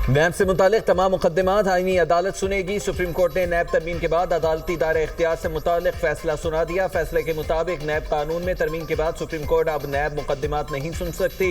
नैब से मुतालिक तमाम मुकदमात आईनी अदालत सुनेगी। सुप्रीम कोर्ट ने नैब तरमीम के बाद अदालती दायरे इख्तियार से मुतालिक फैसला सुना दिया। फैसले के मुताबिक नैब कानून में तरमीम के बाद सुप्रीम कोर्ट अब नैब मुकदमात नहीं सुन सकती।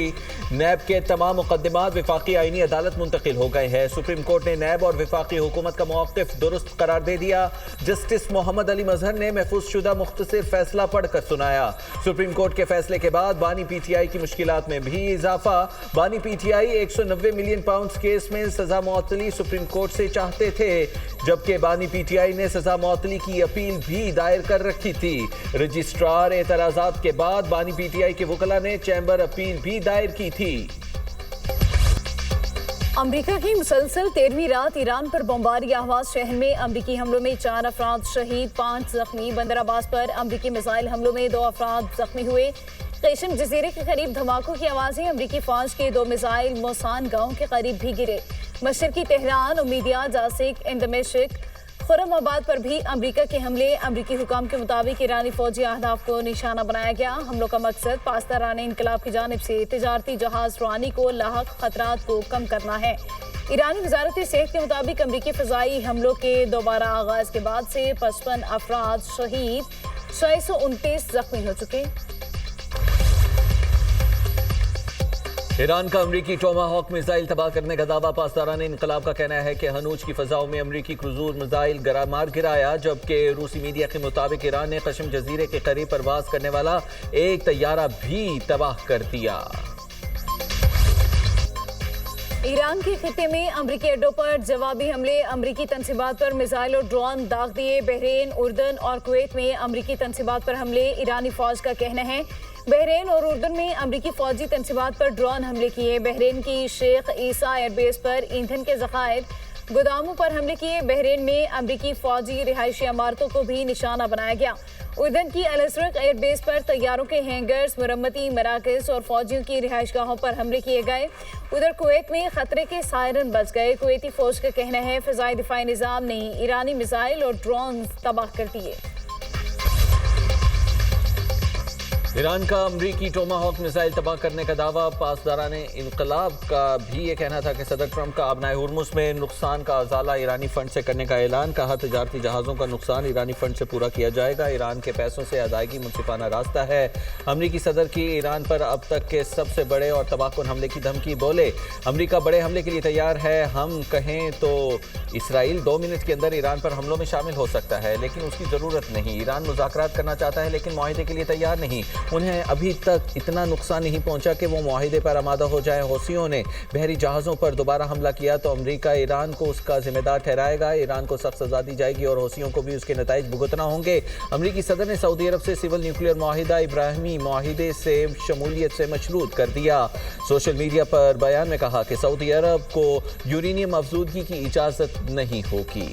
नैब के तमाम मुकदमात विफाकी आईनी अदालत मुंतकिल हो गए हैं। सुप्रीम कोर्ट ने नैब और विफाकी हुकूमत का मौक़िफ़ दुरुस्त करार दे दिया। जस्टिस मोहम्मद अली मजहर ने महफूज शुदा मुख्तसर फैसला पढ़कर सुनाया। सुप्रीम कोर्ट के फैसले के बाद बानी PTI की मुश्किलात में भी इजाफा। बानी PTI 190 मिलियन पाउंड केस में सजा मुअत्तली सुप्रीम कोर्ट से चाहते थे, जबकि बानी PTI ने सजा मुअत्तली की अपील भी दायर कर रखी थी। रजिस्ट्रार एतराजात के बाद बानी PTI के वकला ने चैम्बर अपील भी दायर की थी। अमरीका की मुसलसल 13वीं रात ईरान पर बमबारी आवाज। शहर में अमरीकी हमलों में 4 अफराद शहीद, 5 जख्मी। बंदर अब्बास पर अमरीकी मिसाइल हमलों में 2 अफराद जख्मी हुए। केशम जजीरे के करीब धमाकों की आवाजें। अमरीकी फौज के 2 मिसाइल मोसान गांव के करीब भी गिरे। मशरकी तेहरान, उम्मीदिया, जासिक, इंदमिश्क, खुरमाबाद पर भी अमरीका के हमले। अमरीकी हुकाम के मुताबिक ईरानी फौजी अहदाफ को निशाना बनाया गया। हमलों का मकसद पासदारान इनकलाब की जानिब से तिजारती जहाज रानी को लाहक खतरात को कम करना है। ईरानी वजारत सेहत के मुताबिक अमरीकी फ़ज़ाई हमलों के दोबारा आगाज के बाद से 55 अफराद शहीद, 629 जख्मी हो चुके। ईरान का अमरीकी टोमाहॉक मिसाइल तबाह करने का दावा। पासदारान इनकलाब का कहना है कि हनूज की फजाओं में अमरीकी क्रूज मिसाइल मार गिराया, जबकि रूसी मीडिया के मुताबिक ईरान ने कशम जजीरे के करीब परवाज करने वाला एक तैयारा भी तबाह कर दिया। ईरान के खिते में अमरीकी अड्डों पर जवाबी हमले। अमरीकी तनसीबात पर मिसाइल और ड्रोन दाग दिए। बहरीन, उर्दन और कुवैत में अमरीकी तनसीबात पर हमले। ईरानी फौज का कहना है बहरीन और उर्दन में अमरीकी फौजी तनसीबात पर ड्रोन हमले किए। बहरीन की शेख ईसा एयरबेस पर ईंधन के ज़खायर गोदामों पर हमले किए। बहरीन में अमरीकी फौजी रिहायशी इमारतों को भी निशाना बनाया गया। उर्दन की अल-अज़रक एयरबेस पर तैयारों के हैंगर्स, मरम्मती मराकज़ और फौजियों की रिहाइशगाहों पर हमले किए गए। उधर कुवैत में खतरे के सायरन बज गए। कुवैती फौज का कहना है फ़िज़ाई दिफाई निज़ाम ने ईरानी मिसाइल और ड्रोन तबाह कर दिए। ईरान का अमरीकी टोमाहॉक मिसाइल तबाह करने का दावा। पासदारान इनकलाब का भी ये कहना था कि सदर ट्रंप का अबनाए हुर्मुज़ में नुकसान का अजाला ईरानी फंड से करने का ऐलान। कहा तिजारती जहाज़ों का नुकसान ईरानी फंड से पूरा किया जाएगा। ईरान के पैसों से अदायगी मुनसिफाना रास्ता है। अमरीकी सदर की ईरान पर अब तक के सबसे बड़े और तबाहकुन हमले की धमकी। बोले अमरीका बड़े हमले के लिए तैयार है। हम कहें तो इसराइल 2 मिनट के अंदर ईरान पर हमलों में शामिल हो सकता है, लेकिन उसकी ज़रूरत नहीं। ईरान मुज़ाकरात करना चाहता है लेकिन मुआहिदे के लिए तैयार नहीं। उन्हें अभी तक इतना नुकसान नहीं पहुंचा कि वो मुआहिदे पर आमादा हो जाए। हौसियों ने बहरी जहाज़ों पर दोबारा हमला किया तो अमेरिका ईरान को उसका जिम्मेदार ठहराएगा। ईरान को सख्त सजा दी जाएगी और हौसियों को भी उसके नताइज भुगतना होंगे। अमेरिकी सदर ने सऊदी अरब से सिविल न्यूक्लियर मुआहिदा इब्राहिमी मुआहिदे से शमूलियत से मशरूत कर दिया। सोशल मीडिया पर बयान में कहा कि सऊदी अरब को यूरेनियम अफजूदगी की इजाज़त नहीं होगी।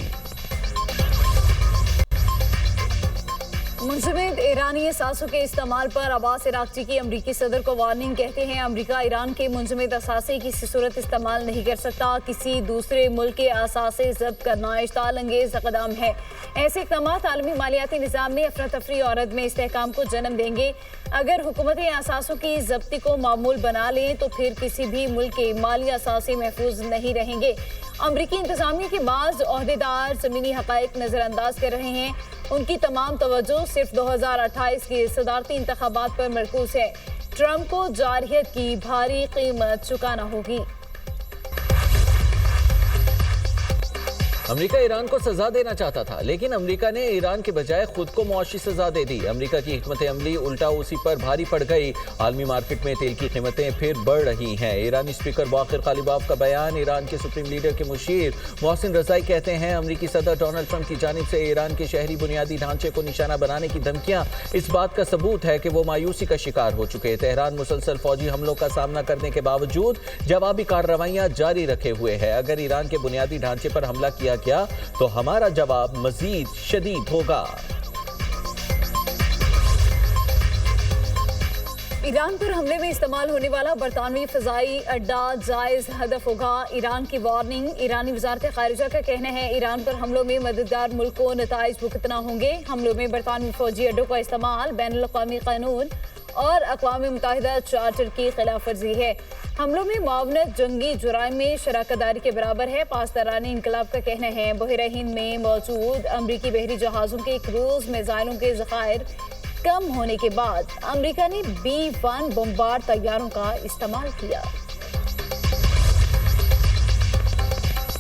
मुंजमद ईरानी असासों के इस्तेमाल पर अब्बास इराक़ची की अमरीकी सदर को वार्निंग। कहते हैं अमरीका ईरान के मुंजमद असासे किसी सूरत इस्तेमाल नहीं कर सकता। किसी दूसरे मुल्क के असासे जब्त करना इश्ताल अंगेज इक़दाम है। ऐसे इक़दाम आलमी मालियाती निज़ाम में अफरा तफरी और अदम इस्तेहकाम को जन्म देंगे। अगर हुकूमतें असासों की जब्ती को मामूल बना लें तो फिर किसी भी मुल्क के माली असासे महफूज नहीं रहेंगे। अमरीकी इंतजामिया के बाज़ ओहदेदार ज़मीनी हक़ाइक़ नज़रअंदाज कर रहे हैं। उनकी तमाम तवज्जो सिर्फ 2028 के सदारती इंतखाबात पर मरकूज है। ट्रंप को जारहियत की भारी कीमत चुकाना होगी। अमेरिका ईरान को सजा देना चाहता था, लेकिन अमेरिका ने ईरान के बजाय खुद को मुआशी सजा दे दी। अमेरिका की हिकमत अमली उल्टा उसी पर भारी पड़ गई। आलमी मार्केट में तेल की कीमतें फिर बढ़ रही हैं। ईरानी स्पीकर बाक़िर कालिबाफ का बयान। ईरान के सुप्रीम लीडर के मुशीर मोहसिन रज़ाई कहते हैं अमेरिकी सदर डोनाल्ड ट्रंप की जानिब से ईरान के शहरी बुनियादी ढांचे को निशाना बनाने की धमकियां इस बात का सबूत है कि वो मायूसी का शिकार हो चुके। तेहरान मुसलसल फौजी हमलों का सामना करने के बावजूद जवाबी कार्रवाइयां जारी रखे हुए है। अगर ईरान के बुनियादी ढांचे पर हमला किया गया तो हमारा जवाब मजीद शदीद होगा। ईरान पर हमले में इस्तेमाल होने वाला बरतानवी फ़िज़ाई अड्डा जायज़ हदफ होगा। ईरान की वार्निंग। ईरानी वज़ारत ख़ारिजा का कहना है ईरान पर हमलों में मददगार मुल्क को नताइज भुगतना होंगे। हमलों में बरतानवी फ़ौजी अड्डों का इस्तेमाल बैनुल अक़वामी कानून और अक़वाम मुत्तहिदा चार्टर की खिलाफ वर्जी है। हमलों में मुआवनत जंगी जुराइम में शराकतदारी के बराबर है। पासदारान इनकलाब का कहना है बहरा हिंद में मौजूद अमरीकी बहरी जहाज़ों के क्रूज मिसाइलों के ज़खायर कम होने के बाद अमरीका ने B-1 बमबार तैयारों का इस्तेमाल किया।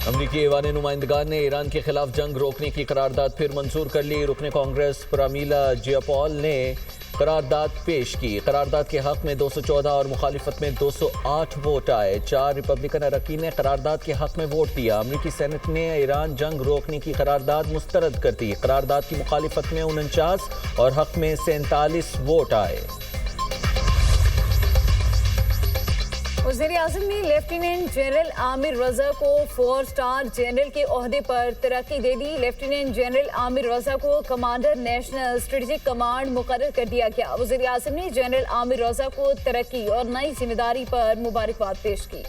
अमरीकी ऐवान नुमाइंदगान ने ईरान के खिलाफ जंग रोकने की करारदाद फिर मंजूर कर ली। रुकन कांग्रेस प्रामीला जयपॉल ने करारदाद पेश की। करारदाद के हक में 214 और मुखालिफत में 208 वोट आए। 4 रिपब्लिकन अरकान ने करारदाद के हक में वोट दिया। अमरीकी सेनेट ने ईरान जंग रोकने की करारदाद मुस्तरद कर दी। करारदाद की मुखालिफत में 49 और हक में 47 वोट आए। वज़ीर-ए-आज़म ने लेफ्टिनेंट जनरल आमिर रजा को 4 स्टार जनरल के ओहदे पर तरक्की दे दी। लेफ्टिनेंट जनरल आमिर रजा को कमांडर नेशनल स्ट्रेटेजिक कमांड मुकर्रर कर दिया गया। वज़ीर-ए-आज़म ने जनरल आमिर रजा को तरक्की और नई जिम्मेदारी पर मुबारकबाद पेश की।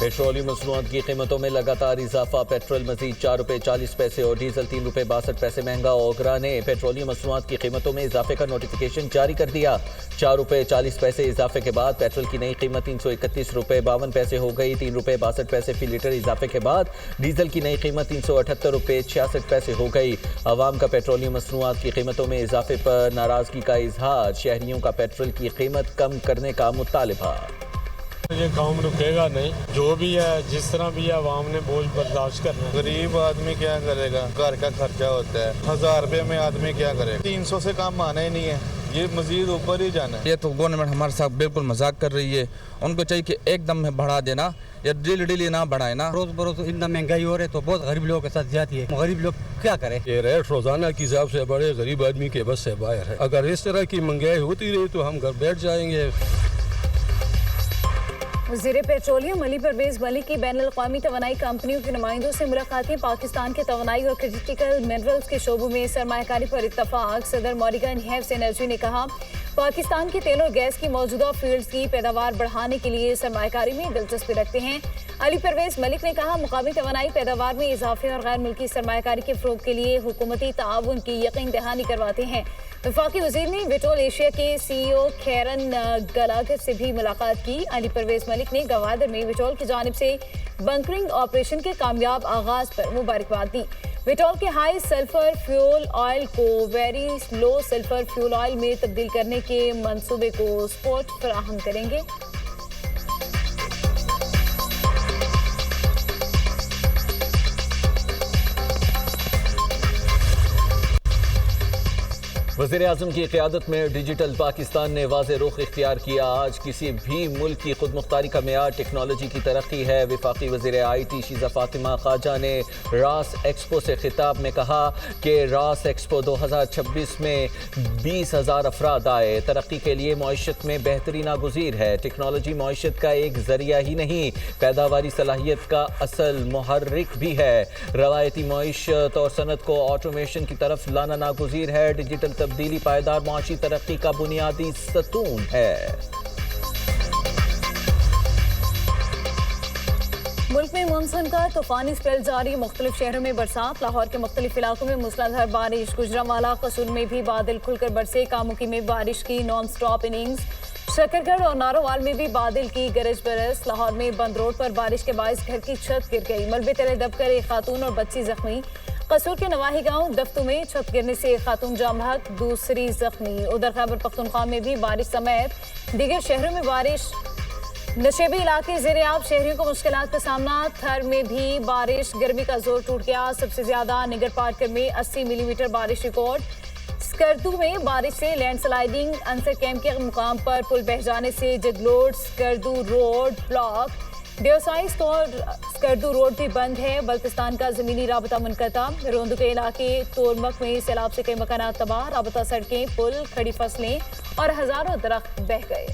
पेट्रोलियम मसनूआत की कीमतों में लगातार इजाफा। पेट्रोल मजीद 4 रुपये 40 पैसे और डीजल 3 रुपये 62 पैसे महंगा। ओगरा ने पेट्रोलियम मसनूआत की कीमतों में इजाफे का नोटिफिकेशन जारी कर दिया। 4 रुपये 40 पैसे इजाफे के बाद पेट्रोल की नई कीमत 331 रुपये 52 पैसे हो गई। 3 रुपये 62 पैसे फी लीटर इजाफे के बाद डीजल की नई कीमत 378 रुपये 66 पैसे हो गई। अवाम का पेट्रोलियम मसनूआत की कीमतों में इजाफे पर नाराजगी का इजहार। शहरियों का पेट्रोल की कीमत कम करने का मुतालबा। ये काम रुकेगा नहीं, जो भी है जिस तरह भी है आवाम ने बोझ बर्दाश्त करना है। गरीब आदमी क्या करेगा, घर का खर्चा होता है। 1000 रुपए में आदमी क्या करेगा, 300 से कम आना ही नहीं है, ये मजीद ऊपर ही जाना है। ये तो गवर्नमेंट हमारे साथ बिल्कुल मजाक कर रही है। उनको चाहिए कि एकदम बढ़ा देना या डेली ना बढ़ाए ना। रोज बरोज इतना महंगाई हो रही है तो बहुत गरीब लोगों के साथ जाती है। गरीब लोग क्या करें। ये रेट रोजाना के हिसाब से बड़े गरीब आदमी के बस से बाहर है। अगर इस तरह की महंगाई होती रही तो हम घर बैठ जाएंगे। वज़ीर पेट्रोलियम अली परवेज मलिक की बैनुल-अक़वामी तवानाई कंपनियों के नुमाइंदों से मुलाकातें। पाकिस्तान के तवानाई और क्रिटिकल मिनरल्स के शोबों में सरमायाकारी पर इत्तफाक। सदर मॉरिगन हेव्स एनर्जी ने कहा पाकिस्तान के तेल और गैस की मौजूदा फील्ड्स की पैदावार बढ़ाने के लिए सरमायाकारी में दिलचस्पी रखते हैं। अली परवेज मलिक ने कहा मुकामी तवानाई पैदावार में इजाफे और गैर मुल्की सरमायाकारी के फ़रोग़ के लिए हुकूमती ताउन की यकीन दहानी करवाते हैं। वफाकी वज़ीर ने विटोल एशिया के CEO खैरन गलागर से भी मुलाकात की। अली परवेज मलिक ने गवादर में विटोल की जानिब से बंकरिंग ऑपरेशन के कामयाब आगाज पर मुबारकबाद दी। विटोल के हाई सल्फर फ्यूल ऑयल को very low sulphur fuel oil में तब्दील करने के मंसूबे को सपोर्ट फराहम करेंगे। वज़ीर-ए-आज़म की क़यादत में डिजिटल पाकिस्तान ने वाज़े रुख इख्तियार किया। आज किसी भी मुल्क की खुद मुख्तारी का मेयार टेक्नोलॉजी की तरक्की है। वफाकी वज़ीर IT शीज़ा फ़ातिमा ख़ाजा ने रास एक्सपो से खिताब में कहा कि रास एक्सपो 2026 में 20,000 अफराद आए। तरक्की के लिए मईशत में बेहतरी नागुज़ीर है। टेक्नोलॉजी मईशत का एक ज़रिया ही नहीं, पैदावारी सलाहियत का असल मुहर्रिक भी है। रवायती मईशत और सनत को ऑटोमेशन की तरफ लाना नागुज़ीर है। डिजिटल तब्दीली पायदार माशी तरक्की का बुनियादी सतून है। मुल्क में मानसून का तूफानी स्पेल जारी। मुख्तलिफ शहरों में बरसात। लाहौर के मुख्तलिफ इलाकों में मूसलाधार बारिश। गुजरांवाला कसूर में भी बादल खुलकर बरसे। कामुकी में बारिश की नॉन स्टॉप इनिंग्स। शकरगढ़ और नारोवाल में भी बादल की गरज बरस। लाहौर में बंद रोड पर बारिश के बायस घर की छत गिर गई। मलबे तले दबकर एक खातून और बच्ची जख्मी। कसूर के नवाही गांव दफ्तू में छत गिरने से एक खातून जाम हक, दूसरी जख्मी। उधर खैबर पख्तूनख्वा में भी बारिश समेत दीगर शहरों में बारिश। नशेबी इलाके ज़ेर-ए-आब, शहरियों को मुश्किलात का सामना। थर में भी बारिश। गर्मी का जोर टूट गया। सबसे ज्यादा निगर पार्कर में 80 मिलीमीटर बारिश रिकॉर्ड। स्कर्दू में बारिश से लैंडस्लाइडिंग। अंसर कैंप के मुकाम पर पुल बह जाने से Jaglot Skardu road block. Deosai Skardu road भी बंद है। बल्तिस्तान का ज़मीनी राबता मुनक़ता। रोंदू के इलाके तोरमक में सैलाब से कई मकानात तबाह। राबता सड़कें, पुल, खड़ी फसलें और हज़ारों दरख्त बह गए।